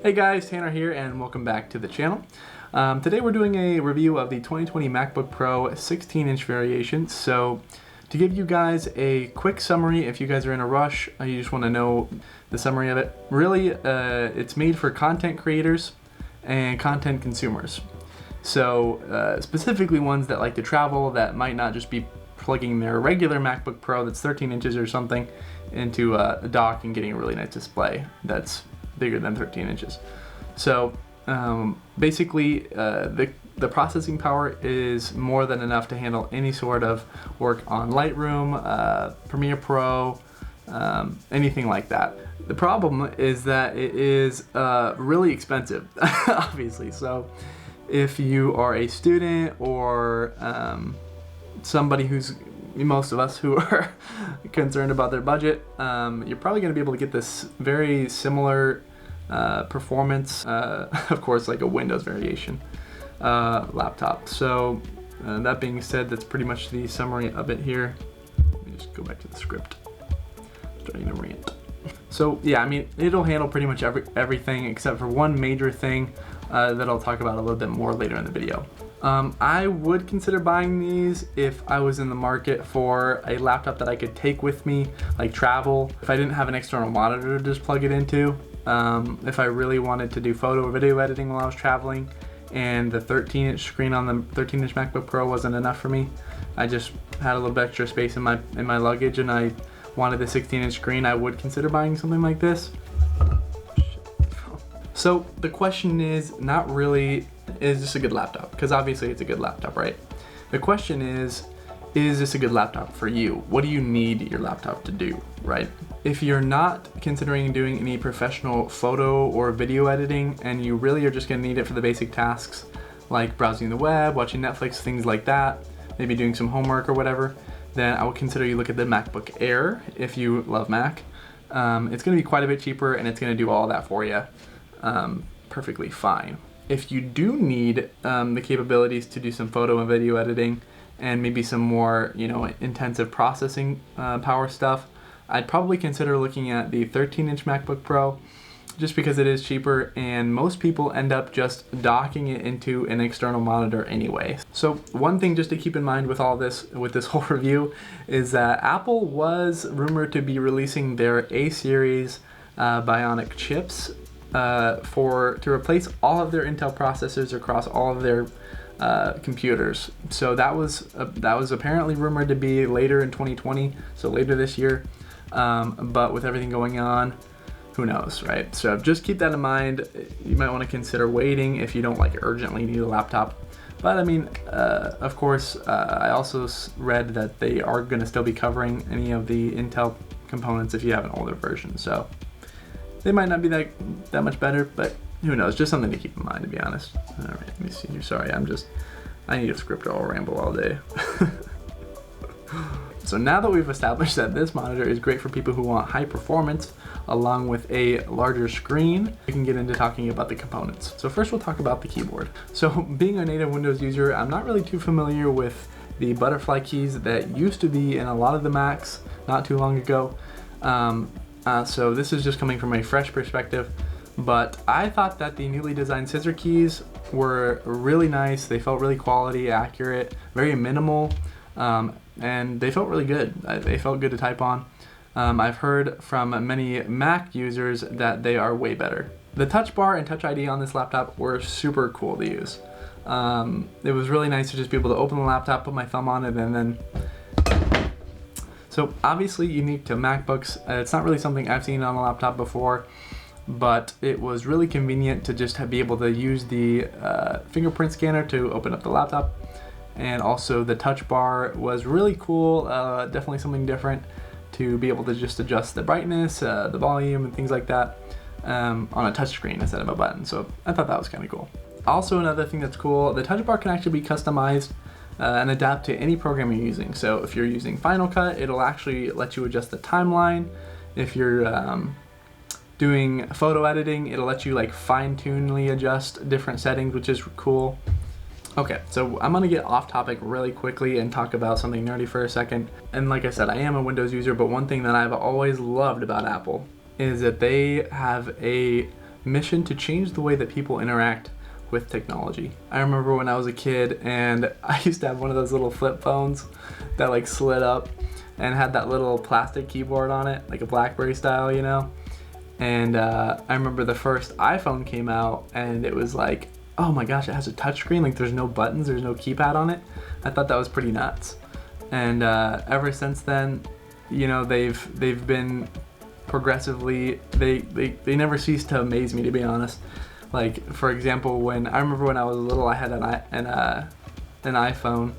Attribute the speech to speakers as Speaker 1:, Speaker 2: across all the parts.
Speaker 1: Hey guys, Tanner here and welcome back to the channel. Today we're doing a review of the 2020 MacBook Pro 16-inch variation. So to give you guys a quick summary, if you guys are in a rush, you just want to know the summary of it. Really, it's made for content creators and content consumers. So specifically ones that like to travel, that might not just be plugging their regular MacBook Pro that's 13 inches or something into a dock and getting a really nice display that's bigger than 13 inches. So basically the processing power is more than enough to handle any sort of work on Lightroom, Premiere Pro, anything like that. The problem is that it is really expensive, obviously. So if you are a student or somebody who's, most of us who are concerned about their budget, you're probably going to be able to get this very similar performance, of course, like a Windows variation laptop. So that being said, that's pretty much the summary of it here. Let me just go back to the script. Starting to rant. So yeah, I mean, it'll handle pretty much everything except for one major thing that I'll talk about a little bit more later in the video. I would consider buying these if I was in the market for a laptop that I could take with me, like travel. If I didn't have an external monitor to just plug it into, if I really wanted to do photo or video editing while I was traveling, and the 13-inch screen on the 13-inch MacBook Pro wasn't enough for me. I just had a little bit extra space in my luggage, and I wanted the 16-inch screen. I would consider buying something like this. So the question is not really, is this a good laptop? Because obviously it's a good laptop, right? The question is this a good laptop for you? What do you need your laptop to do, right? If you're not considering doing any professional photo or video editing, and you really are just gonna need it for the basic tasks, like browsing the web, watching Netflix, things like that, maybe doing some homework or whatever, then I would consider you look at the MacBook Air if you love Mac. It's gonna be quite a bit cheaper, and it's gonna do all that for you perfectly fine. If you do need the capabilities to do some photo and video editing and maybe some more, intensive processing power stuff, I'd probably consider looking at the 13-inch MacBook Pro, just because it is cheaper, and most people end up just docking it into an external monitor anyway. So one thing just to keep in mind with all this, with this whole review, is that Apple was rumored to be releasing their A-series Bionic chips to replace all of their Intel processors across all of their computers. So that was apparently rumored to be later in 2020, so later this year. But with everything going on, who knows, right? So just keep that in mind. You might want to consider waiting if you don't urgently need a laptop. But I mean, of course, I also read that they are going to still be covering any of the Intel components if you have an older version. So they might not be that much better, but who knows? Just something to keep in mind, to be honest. All right, let me see here. Sorry, I need a script or I'll ramble all day. So now that we've established that this monitor is great for people who want high performance along with a larger screen, we can get into talking about the components. So first we'll talk about the keyboard. So being a native Windows user, I'm not really too familiar with the butterfly keys that used to be in a lot of the Macs not too long ago. So this is just coming from a fresh perspective, but I thought that the newly designed scissor keys were really nice. They felt really quality, accurate, very minimal, and they felt really good. They felt good to type on. I've heard from many Mac users that they are way better. The Touch Bar and Touch ID on this laptop were super cool to use. It was really nice to just be able to open the laptop, put my thumb on it, and then so obviously unique to MacBooks. It's not really something I've seen on a laptop before, but it was really convenient to just be able to use the fingerprint scanner to open up the laptop. And also the touch bar was really cool, definitely something different to be able to just adjust the brightness, the volume, and things like that on a touch screen instead of a button. So I thought that was kind of cool. Also, another thing that's cool, the touch bar can actually be customized and adapt to any program you're using. So if you're using Final Cut, it'll actually let you adjust the timeline. If you're doing photo editing, it'll let you fine-tunely adjust different settings, which is cool. Okay, so I'm gonna get off topic really quickly and talk about something nerdy for a second. And like I said, I am a Windows user, but one thing that I've always loved about Apple is that they have a mission to change the way that people interact with technology. I remember when I was a kid and I used to have one of those little flip phones that like slid up and had that little plastic keyboard on it, like a BlackBerry style, you know? And I remember the first iPhone came out and it was like, oh my gosh, it has a touchscreen, like there's no buttons, there's no keypad on it. I thought that was pretty nuts. And ever since then, you know, they've been progressively, they never cease to amaze me, to be honest. Like, for example, when I remember when I was little, I had an iPhone,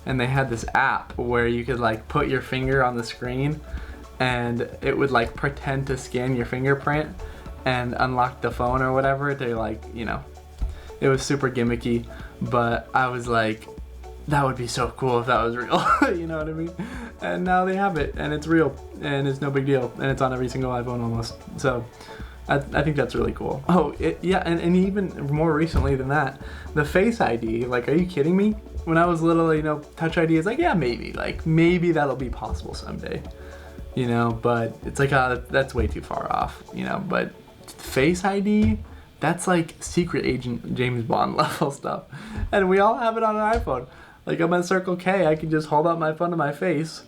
Speaker 1: and they had this app where you could like put your finger on the screen and it would like pretend to scan your fingerprint and unlock the phone or whatever. They like, you know, it was super gimmicky, but I was like, that would be so cool if that was real. You know what I mean? And now they have it, and it's real, and it's no big deal, and it's on every single iPhone almost. So I think that's really cool. Oh, yeah, and even more recently than that, the Face ID, like, are you kidding me? When I was little, you know, Touch ID is like, yeah, maybe that'll be possible someday, you know, but it's like, that's way too far off, you know, but Face ID, that's like secret agent James Bond level stuff, and we all have it on an iPhone. Like, I'm at Circle K, I can just hold up my phone to my face,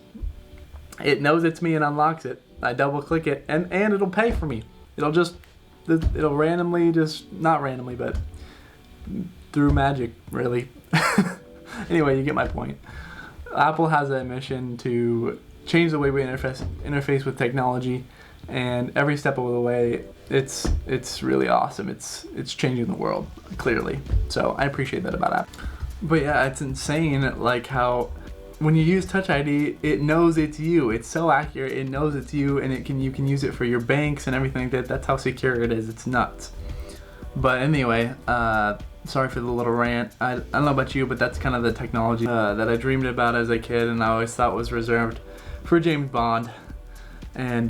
Speaker 1: it knows it's me and unlocks it, I double click it, and it'll pay for me. It'll randomly, just, not randomly, but through magic, really. Anyway, you get my point. Apple has a mission to change the way we interface with technology, and every step of the way, it's really awesome. It's changing the world, clearly. So I appreciate that about Apple. But yeah, it's insane, like how when you use Touch ID, it knows it's you. It's so accurate. It knows it's you, and you can use it for your banks and everything like that. That's how secure it is. It's nuts. But anyway, sorry for the little rant. I don't know about you, but that's kind of the technology that I dreamed about as a kid, and I always thought was reserved for James Bond and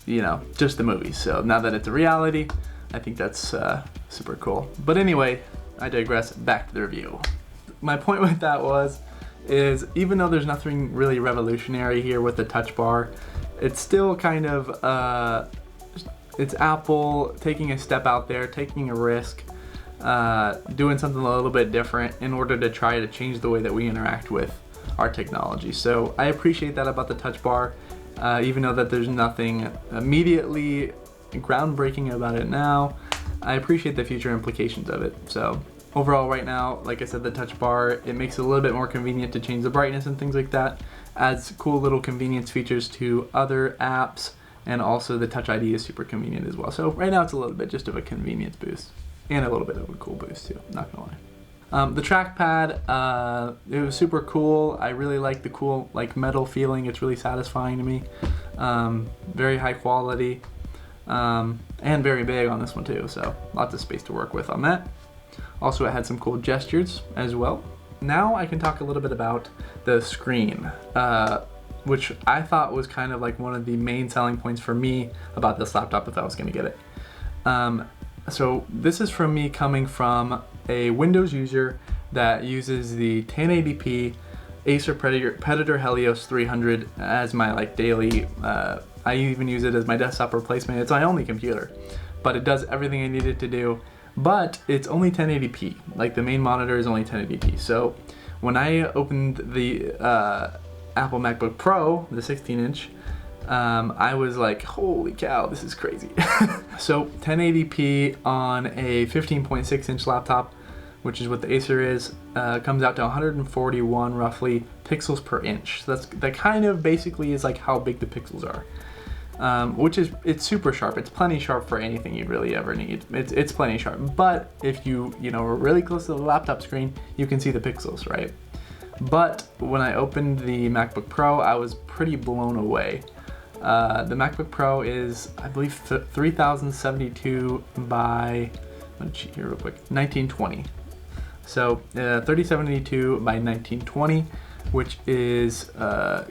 Speaker 1: you know, just the movies. So now that it's a reality, I think that's super cool. But anyway, I digress. Back to the review. My point with that is even though there's nothing really revolutionary here with the touch bar, it's still kind of it's Apple taking a step out there, taking a risk, doing something a little bit different in order to try to change the way that we interact with our technology. So I appreciate that about the touch bar, even though that there's nothing immediately groundbreaking about it now. I appreciate the future implications of it. So overall, right now, like I said, the touch bar, it makes it a little bit more convenient to change the brightness and things like that. Adds cool little convenience features to other apps, and also the Touch ID is super convenient as well. So right now it's a little bit just of a convenience boost, and a little bit of a cool boost too, not gonna lie. The trackpad, it was super cool. I really like the cool like metal feeling. It's really satisfying to me. Very high quality, and very big on this one too, so lots of space to work with on that. Also, it had some cool gestures as well. Now I can talk a little bit about the screen, which I thought was kind of like one of the main selling points for me about this laptop if I was going to get it. So this is from me coming from a Windows user that uses the 1080p Acer Predator Helios 300 as my like daily, I even use it as my desktop replacement. It's my only computer, but it does everything I need it to do. But it's only 1080p, like the main monitor is only 1080p. So when I opened the Apple MacBook Pro, the 16-inch, I was like, holy cow, this is crazy. So 1080p on a 15.6-inch laptop, which is what the Acer is, comes out to 141 roughly pixels per inch. So that kind of basically is like how big the pixels are. It's super sharp. It's plenty sharp for anything you'd really ever need. It's plenty sharp. But if you are really close to the laptop screen, you can see the pixels, right? But when I opened the MacBook Pro, I was pretty blown away. The MacBook Pro is, I believe, 3072 by, I'm gonna cheat here real quick, 1920. So 3072 by 1920, which is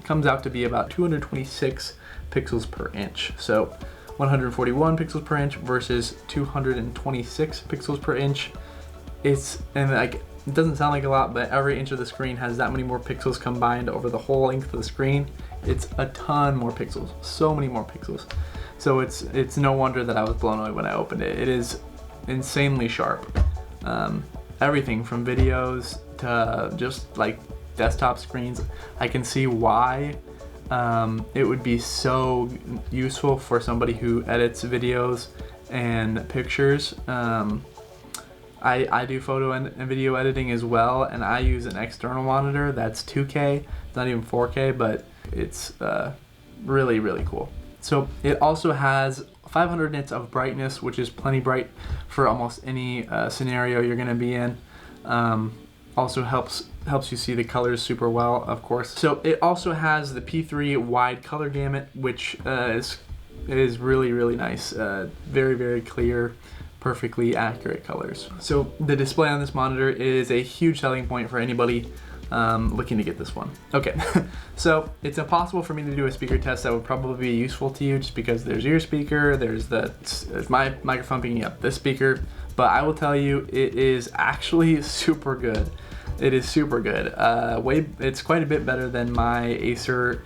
Speaker 1: comes out to be about 226 pixels per inch. So 141 pixels per inch versus 226 pixels per inch. It doesn't sound like a lot, but every inch of the screen has that many more pixels combined over the whole length of the screen. It's a ton more pixels, so many more pixels. So it's no wonder that I was blown away when I opened it. It is insanely sharp. Everything from videos to just like desktop screens. I can see why it would be so useful for somebody who edits videos and pictures. I do photo and video editing as well, and I use an external monitor that's 2K. It's not even 4K, but it's really, really cool. So it also has 500 nits of brightness, which is plenty bright for almost any scenario you're going to be in. Also helps you see the colors super well, of course. So it also has the P3 wide color gamut, which is really, really nice. Very, very clear, perfectly accurate colors. So the display on this monitor is a huge selling point for anybody looking to get this one. Okay, so it's impossible for me to do a speaker test that would probably be useful to you, just because there's your speaker, there's my microphone picking up this speaker, but I will tell you it is actually super good. It is super good. It's quite a bit better than my Acer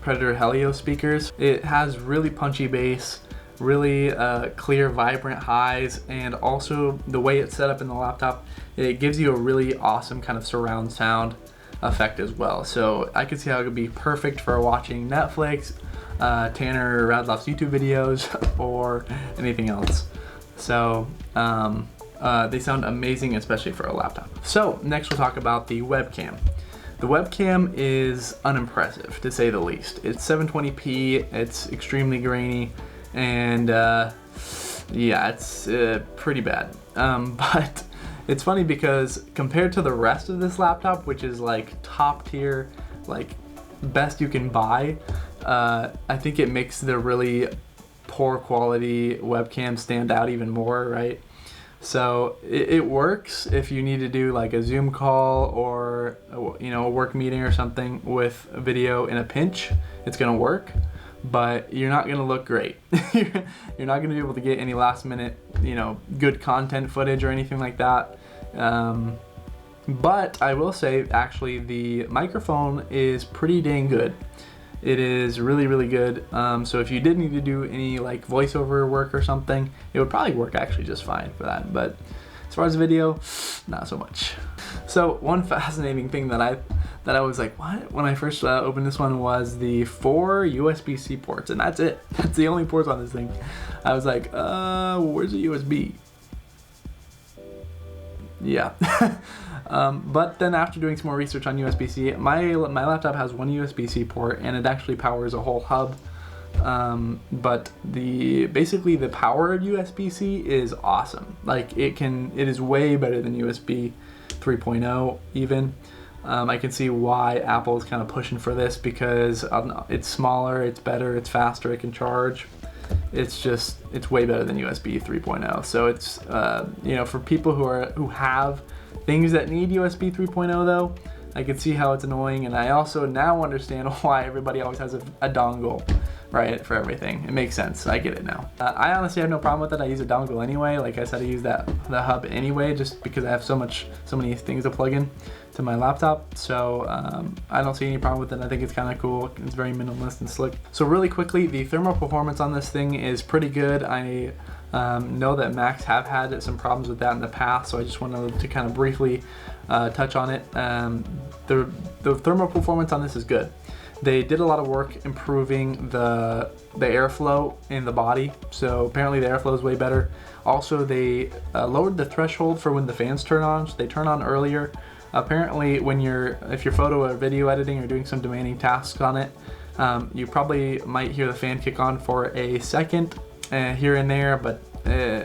Speaker 1: Predator Helio speakers. It has really punchy bass, really clear, vibrant highs, and also the way it's set up in the laptop, it gives you a really awesome kind of surround sound effect as well. So I could see how it could be perfect for watching Netflix, Tanner Radloff's YouTube videos, or anything else. So they sound amazing, especially for a laptop. So next we'll talk about the webcam. The webcam is unimpressive, to say the least. It's 720p, it's extremely grainy, and yeah, it's pretty bad. But it's funny because compared to the rest of this laptop, which is like top tier, like best you can buy, I think it makes the really poor quality webcam stand out even more, right? So it works if you need to do like a Zoom call or, you know, a work meeting or something with a video in a pinch. It's gonna work, but you're not gonna look great. You're not gonna be able to get any last minute, you know, good content footage or anything like that. But I will say, actually, the microphone is pretty dang good. It is really, really good. So if you did need to do any like voiceover work or something, it would probably work actually just fine for that. But as far as video, not so much. So one fascinating thing that I was like, what? When I first opened this one was the 4 USB-C ports, and that's it. That's the only ports on this thing. I was like, where's the USB? Yeah. But then after doing some more research on USB-C, my laptop has one USB-C port, and it actually powers a whole hub. But basically the power of USB-C is awesome. Like it is way better than USB 3.0 even. I can see why Apple is kind of pushing for this, because it's smaller, it's better, it's faster, it can charge. It's way better than USB 3.0. So it's you know, for people who have things that need USB 3.0 though, I can see how it's annoying, and I also now understand why everybody always has a dongle, right, for everything. It makes sense. I get it now. I honestly have no problem with it. I use a dongle anyway. Like I said, I use the hub anyway, just because I have so many things to plug in to my laptop. So I don't see any problem with it. I think it's kind of cool. It's very minimalist and slick. So really quickly, the thermal performance on this thing is pretty good. I know that Macs have had some problems with that in the past, so I just wanted to kind of briefly touch on it. The thermal performance on this is good. They did a lot of work improving the airflow in the body, so apparently the airflow is way better. Also, they lowered the threshold for when the fans turn on, so they turn on earlier. Apparently, if you're photo or video editing or doing some demanding tasks on it, you probably might hear the fan kick on for a second here and there, but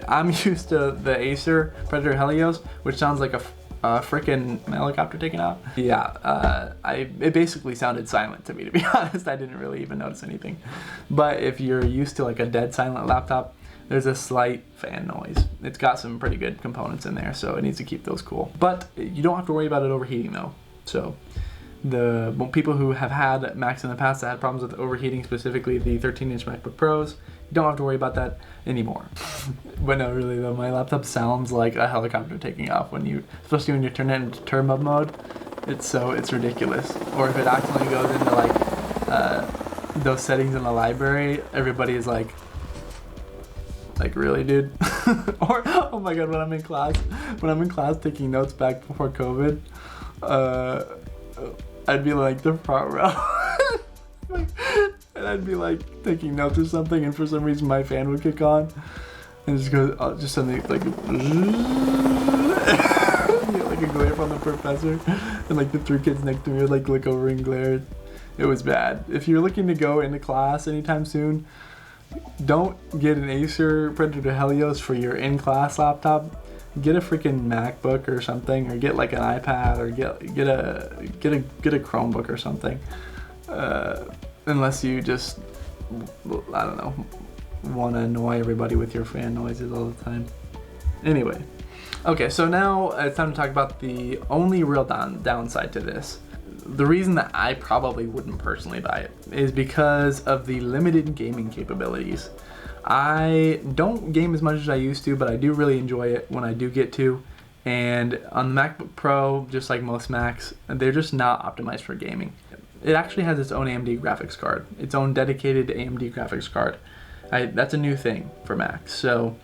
Speaker 1: I'm used to the Acer Predator Helios, which sounds like a freaking helicopter taking off. Yeah, it basically sounded silent to me, to be honest. I didn't really even notice anything. But if you're used to like a dead silent laptop, there's a slight fan noise. It's got some pretty good components in there, so it needs to keep those cool. But you don't have to worry about it overheating though. So the people who have had Macs in the past that had problems with overheating, specifically the 13-inch MacBook Pros, you don't have to worry about that anymore. But no, really though, my laptop sounds like a helicopter taking off especially when you turn it into turbo mode. It's ridiculous. Or if it accidentally goes into like those settings in the library, everybody is like really, dude? Or, oh my god, when I'm in class taking notes back before COVID, I'd be like the front row. And I'd be like taking notes or something, and for some reason my fan would kick on, and just go, just something like, like a glare from the professor, and like the 3 kids next to me would like look over and glare. It was bad. If you're looking to go into class anytime soon, don't get an Acer Predator Helios for your in-class laptop. Get a freaking MacBook or something, or get like an iPad, or get a Chromebook or something. Unless you just, I don't know, want to annoy everybody with your fan noises all the time. Anyway, okay, so now it's time to talk about the only real downside to this. The reason that I probably wouldn't personally buy it is because of the limited gaming capabilities. I don't game as much as I used to, but I do really enjoy it when I do get to. And on the MacBook Pro, just like most Macs, they're just not optimized for gaming. It actually has its own AMD graphics card, its own dedicated AMD graphics card. That's a new thing for Macs, so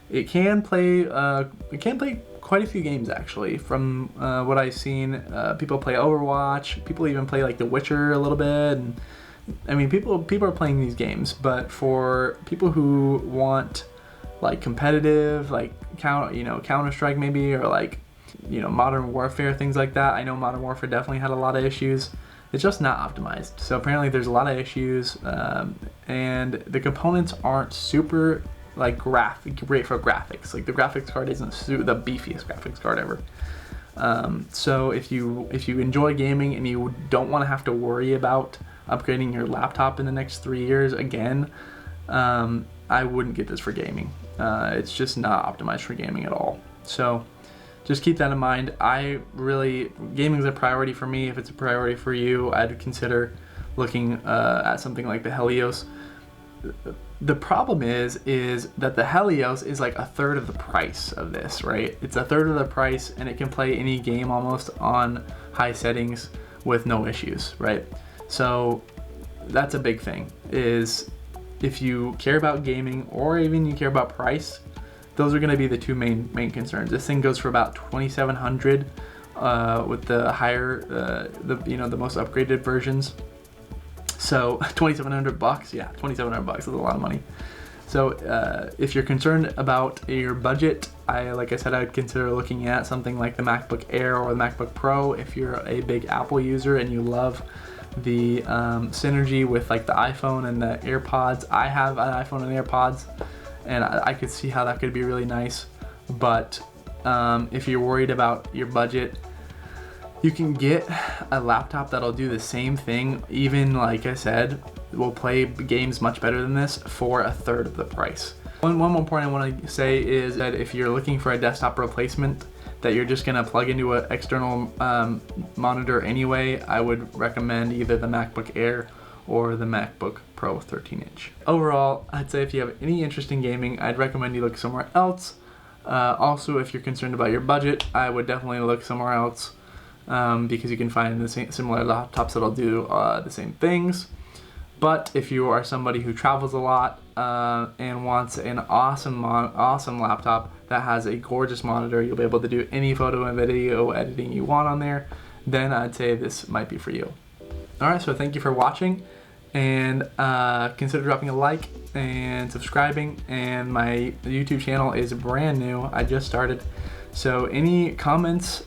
Speaker 1: it can play quite a few games actually. From what I've seen, people play Overwatch, people even play like The Witcher a little bit, and I mean people are playing these games. But for people who want like competitive, like Counter-Strike maybe, or like Modern Warfare, things like that. I know Modern Warfare definitely had a lot of issues. It's just not optimized. So apparently there's a lot of issues, and the components aren't super like great for graphics. Like the graphics card isn't the beefiest graphics card ever. So if you enjoy gaming and you don't want to have to worry about upgrading your laptop in the next 3 years again, I wouldn't get this for gaming. It's just not optimized for gaming at all. So just keep that in mind. Gaming is a priority for me. If it's a priority for you, I'd consider looking at something like the Helios. The problem is that the Helios is like a third of the price of this, right? It's a third of the price, and it can play any game almost on high settings with no issues, right? So that's a big thing, is if you care about gaming or even you care about price, those are going to be the two main concerns. This thing goes for about $2,700 with the higher, the most upgraded versions. So $2,700, yeah, $2,700 is a lot of money. So if you're concerned about your budget, like I said, I'd consider looking at something like the MacBook Air or the MacBook Pro. If you're a big Apple user and you love the synergy with like the iPhone and the AirPods, I have an iPhone and AirPods, and I could see how that could be really nice. But if you're worried about your budget, you can get a laptop that'll do the same thing, even like I said, will play games much better than this for a third of the price. One more point I want to say is that if you're looking for a desktop replacement that you're just going to plug into an external monitor anyway, I would recommend either the MacBook Air or the MacBook Pro 13-inch. Overall, I'd say if you have any interest in gaming, I'd recommend you look somewhere else. Also, if you're concerned about your budget, I would definitely look somewhere else because you can find the similar laptops that'll do the same things. But if you are somebody who travels a lot and wants an awesome laptop that has a gorgeous monitor, you'll be able to do any photo and video editing you want on there, then I'd say this might be for you. Alright, so thank you for watching, and consider dropping a like and subscribing, and my YouTube channel is brand new. I just started, so any comments,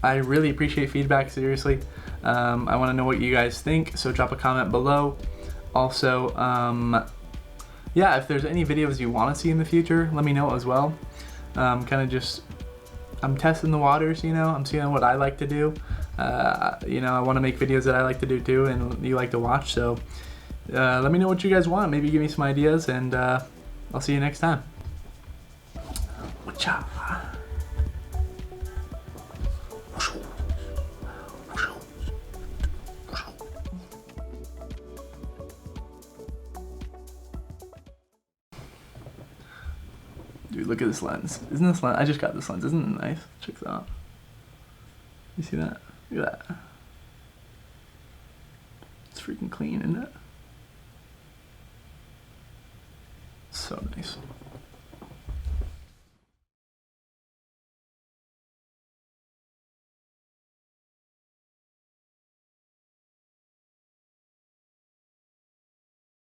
Speaker 1: I really appreciate feedback, seriously. I want to know what you guys think, so drop a comment below. Also, yeah, if there's any videos you want to see in the future, let me know as well. I'm testing the waters, I'm seeing what I like to do. I want to make videos that I like to do too, and you like to watch, so let me know what you guys want. Maybe give me some ideas, and I'll see you next time. Wacha. Dude, look at this lens. Isn't this lens? I just got this lens. Isn't it nice? Check that out. You see that? Look at that. It's freaking clean, isn't it? So nice.